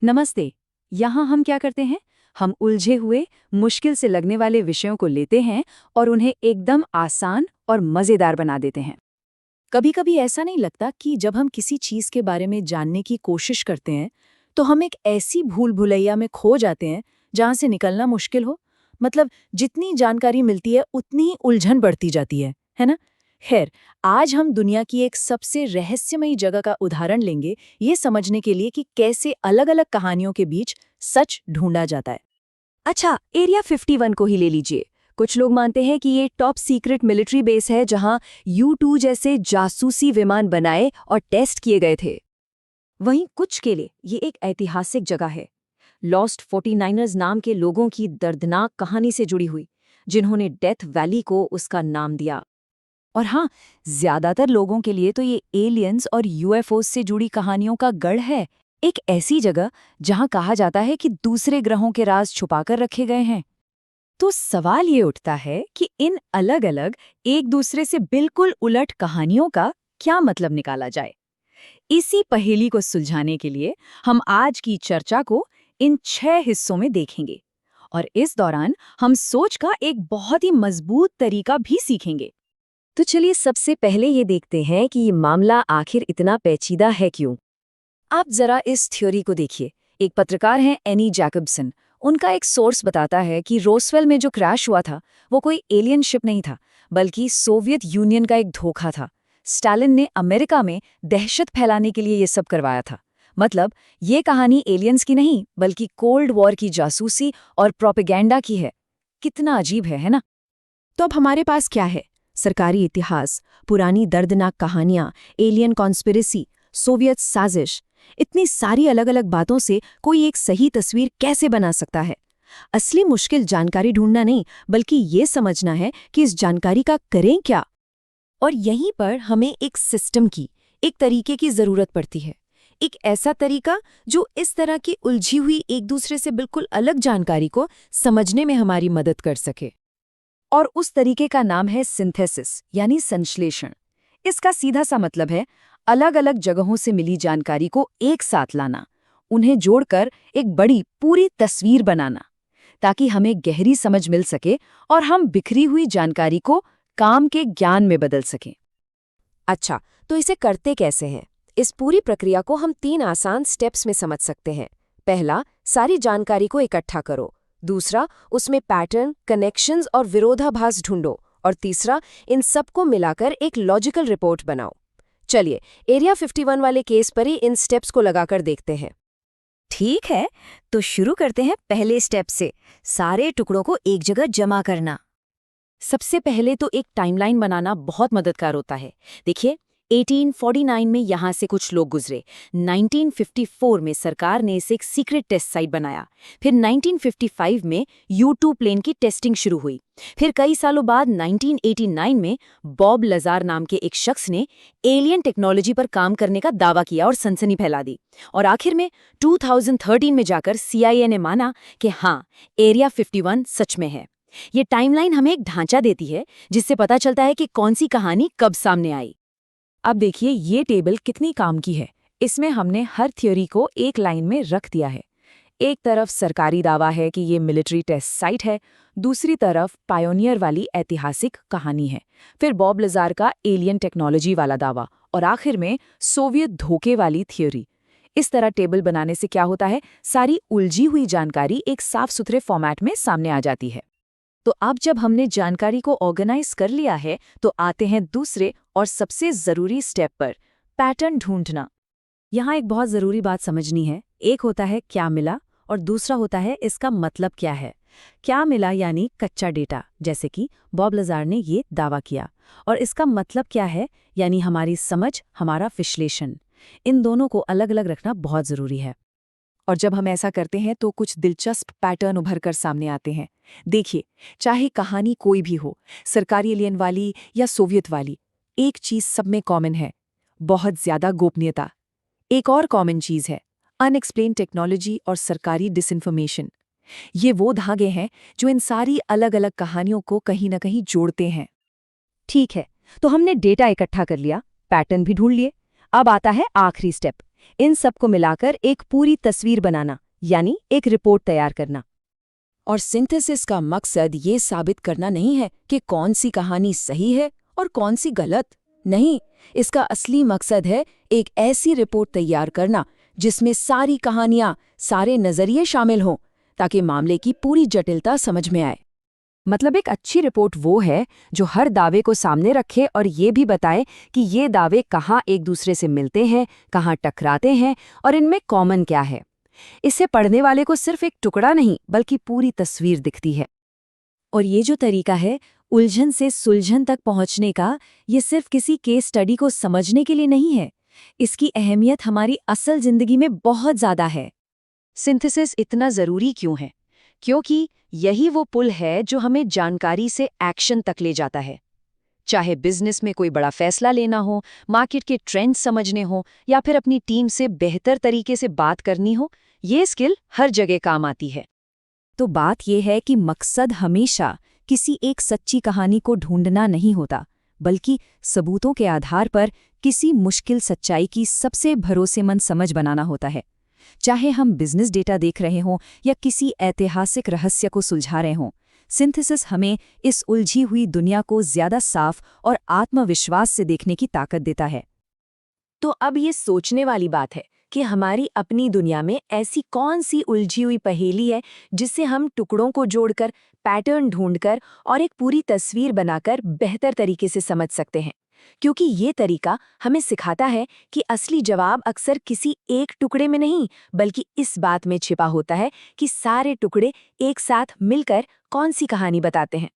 नमस्ते। यहाँ हम क्या करते हैं? हम उलझे हुए, मुश्किल से लगने वाले विषयों को लेते हैं और उन्हें एकदम आसान और मज़ेदार बना देते हैं। कभी-कभी ऐसा नहीं लगता कि जब हम किसी चीज़ के बारे में जानने की कोशिश करते हैं, तो हम एक ऐसी भूल-भुलैया में खो जाते हैं, जहाँ से निकलना मुश्किल हो? मतलब जितनी जानकारी मिलती है, उतनी ही उलझन बढ़ती जाती है ना? खैर, आज हम दुनिया की एक सबसे रहस्यमयी जगह का उदाहरण लेंगे, ये समझने के लिए कि कैसे अलग-अलग कहानियों के बीच सच ढूंढा जाता है। अच्छा, एरिया 51 को ही ले लीजिए। कुछ लोग मानते हैं कि ये टॉप सीक्रेट मिलिट्री बेस है जहां U-2 जैसे जासूसी विमान बनाए और टेस्ट किए गए थे। वहीं कुछ के लिए ये एक ऐतिहासिक जगह है, लॉस्ट 49ers नाम के लोगों की दर्दनाक कहानी से जुड़ी हुई, जिन्होंने डेथ वैली को उसका नाम दिया। और हाँ, ज्यादातर लोगों के लिए तो ये एलियंस और UFOs से जुड़ी कहानियों का गढ़ है, एक ऐसी जगह जहां कहा जाता है कि दूसरे ग्रहों के राज छुपाकर रखे गए हैं। तो सवाल ये उठता है कि इन अलग-अलग, एक दूसरे से बिल्कुल उलट कहानियों का क्या मतलब निकाला जाए। इसी पहेली को सुलझाने के लिए हम आज की चर्चा को इन 6 हिस्सों में देखेंगे और इस दौरान हम सोच का एक बहुत ही मजबूत तरीका भी सीखेंगे। तो चलिए सबसे पहले ये देखते हैं कि ये मामला आखिर इतना पेचीदा है क्यों। आप जरा इस थ्योरी को देखिए। एक पत्रकार हैं एनी जैकबसन। उनका एक सोर्स बताता है कि रोसवेल में जो क्रैश हुआ था वो कोई एलियन शिप नहीं था, बल्कि सोवियत यूनियन का एक धोखा था। स्टालिन ने अमेरिका में दहशत फैलाने के लिए ये सब करवाया था। मतलब ये कहानी एलियंस की नहीं, बल्कि कोल्ड वॉर की जासूसी और प्रोपेगेंडा की है। कितना अजीब है ना? तो अब हमारे पास क्या है? सरकारी इतिहास, पुरानी दर्दनाक कहानियां, एलियन कॉन्स्पिरेसी, सोवियत साजिश। इतनी सारी अलग-अलग बातों से कोई एक सही तस्वीर कैसे बना सकता है? असली मुश्किल जानकारी ढूंढना नहीं, बल्कि ये समझना है कि इस जानकारी का करें क्या। और यहीं पर हमें एक सिस्टम की, एक तरीके की जरूरत पड़ती है। एक ऐसा तरीका जो इस तरह की उलझी हुई एक दूसरे से बिल्कुल अलग जानकारी को समझने में हमारी मदद कर सके। और उस तरीके का नाम है सिंथेसिस, यानी संश्लेषण। इसका सीधा सा मतलब है अलग अलग जगहों से मिली जानकारी को एक साथ लाना, उन्हें जोड़कर एक बड़ी पूरी तस्वीर बनाना, ताकि हमें गहरी समझ मिल सके और हम बिखरी हुई जानकारी को काम के ज्ञान में बदल सकें। अच्छा, तो इसे करते कैसे हैं? इस पूरी प्रक्रिया को हम 3 आसान स्टेप्स में समझ सकते हैं। पहला, सारी जानकारी को इकट्ठा करो। दूसरा, उसमें पैटर्न, कनेक्शंस और विरोधाभास ढूंढो। और तीसरा, इन सबको मिलाकर एक लॉजिकल रिपोर्ट बनाओ। चलिए, एरिया 51 वाले केस पर ही इन स्टेप्स को लगाकर देखते हैं। ठीक है, तो शुरू करते हैं पहले स्टेप से, सारे टुकड़ों को एक जगह जमा करना। सबसे पहले तो एक टाइमलाइन बनाना बहुत मददगार होता है। देखिए, 1849 में यहाँ से कुछ लोग गुजरे। 1954 में सरकार ने इसे एक सीक्रेट टेस्ट साइट बनाया। फिर 1955 में U-2 प्लेन की टेस्टिंग शुरू हुई। फिर कई सालों बाद 1989 में बॉब लजार नाम के एक शख्स ने एलियन टेक्नोलॉजी पर काम करने का दावा किया और सनसनी फैला दी। और आखिर में 2013 में जाकर CIA ने माना कि हाँ, एरिया 51 सच में है। ये टाइमलाइन हमें एक ढांचा देती है, जिससे पता चलता है कि कौन सी कहानी कब सामने आई। अब देखिए ये टेबल कितनी काम की है। इसमें हमने हर थ्योरी को एक लाइन में रख दिया है। एक तरफ सरकारी दावा है कि ये मिलिट्री टेस्ट साइट है, दूसरी तरफ पायोनियर वाली ऐतिहासिक कहानी है, फिर बॉब लजार का एलियन टेक्नोलॉजी वाला दावा और आखिर में सोवियत धोखे वाली थ्योरी। इस तरह टेबल बनाने से क्या होता है, सारी उलझी हुई जानकारी एक साफ सुथरे फॉर्मेट में सामने आ जाती है। तो अब जब हमने जानकारी को ऑर्गेनाइज कर लिया है, तो आते हैं दूसरे और सबसे जरूरी स्टेप पर, पैटर्न ढूंढना। यहाँ एक बहुत जरूरी बात समझनी है। एक होता है क्या मिला और दूसरा होता है इसका मतलब क्या है। क्या मिला यानी कच्चा डेटा, जैसे कि बॉब लजार ने ये दावा किया, और इसका मतलब क्या है यानी हमारी समझ, हमारा विश्लेषण। इन दोनों को अलग अलग रखना बहुत जरूरी है। और जब हम ऐसा करते हैं तो कुछ दिलचस्प पैटर्न उभर कर सामने आते हैं। देखिए, चाहे कहानी कोई भी हो, सरकारी एलियन वाली या सोवियत वाली, एक चीज सब में कॉमन है, बहुत ज्यादा गोपनीयता। एक और कॉमन चीज है अनएक्सप्लेन टेक्नोलॉजी और सरकारी डिसइंफॉर्मेशन। ये वो धागे हैं जो इन सारी अलग अलग कहानियों को कहीं न कहीं जोड़ते हैं। ठीक है, तो हमने डेटा इकट्ठा कर लिया, पैटर्न भी ढूंढ लिए। अब आता है आखिरी स्टेप, इन सब को मिलाकर एक पूरी तस्वीर बनाना, यानी एक रिपोर्ट तैयार करना। और सिंथेसिस का मकसद ये साबित करना नहीं है कि कौन सी कहानी सही है और कौन सी गलत। नहीं, इसका असली मकसद है एक ऐसी रिपोर्ट तैयार करना जिसमें सारी कहानियां, सारे नजरिए शामिल हों, ताकि मामले की पूरी जटिलता समझ में आए। मतलब एक अच्छी रिपोर्ट वो है जो हर दावे को सामने रखे और ये भी बताए कि ये दावे कहाँ एक दूसरे से मिलते हैं, कहाँ टकराते हैं और इनमें कॉमन क्या है। इससे पढ़ने वाले को सिर्फ एक टुकड़ा नहीं बल्कि पूरी तस्वीर दिखती है। और ये जो तरीका है उलझन से सुलझन तक पहुंचने का, ये सिर्फ किसी केस स्टडी को समझने के लिए नहीं है। इसकी अहमियत हमारी असल जिंदगी में बहुत ज़्यादा है। सिंथेसिस इतना ज़रूरी क्यों है? क्योंकि यही वो पुल है जो हमें जानकारी से एक्शन तक ले जाता है। चाहे बिजनेस में कोई बड़ा फैसला लेना हो, मार्केट के ट्रेंड्स समझने हो या फिर अपनी टीम से बेहतर तरीके से बात करनी हो, ये स्किल हर जगह काम आती है। तो बात यह है कि मकसद हमेशा किसी एक सच्ची कहानी को ढूंढना नहीं होता, बल्कि सबूतों के आधार पर किसी मुश्किल सच्चाई की सबसे भरोसेमंद समझ बनाना होता है। चाहे हम बिजनेस डेटा देख रहे हों या किसी ऐतिहासिक रहस्य को सुलझा रहे हों, सिंथेसिस हमें इस उलझी हुई दुनिया को ज्यादा साफ और आत्मविश्वास से देखने की ताकत देता है। तो अब ये सोचने वाली बात है कि हमारी अपनी दुनिया में ऐसी कौन सी उलझी हुई पहेली है जिससे हम टुकड़ों को जोड़कर, पैटर्न ढूंढकर और एक पूरी तस्वीर बनाकर बेहतर तरीके से समझ सकते हैं। क्योंकि ये तरीका हमें सिखाता है कि असली जवाब अक्सर किसी एक टुकड़े में नहीं, बल्कि इस बात में छिपा होता है कि सारे टुकड़े एक साथ मिलकर कौन सी कहानी बताते हैं।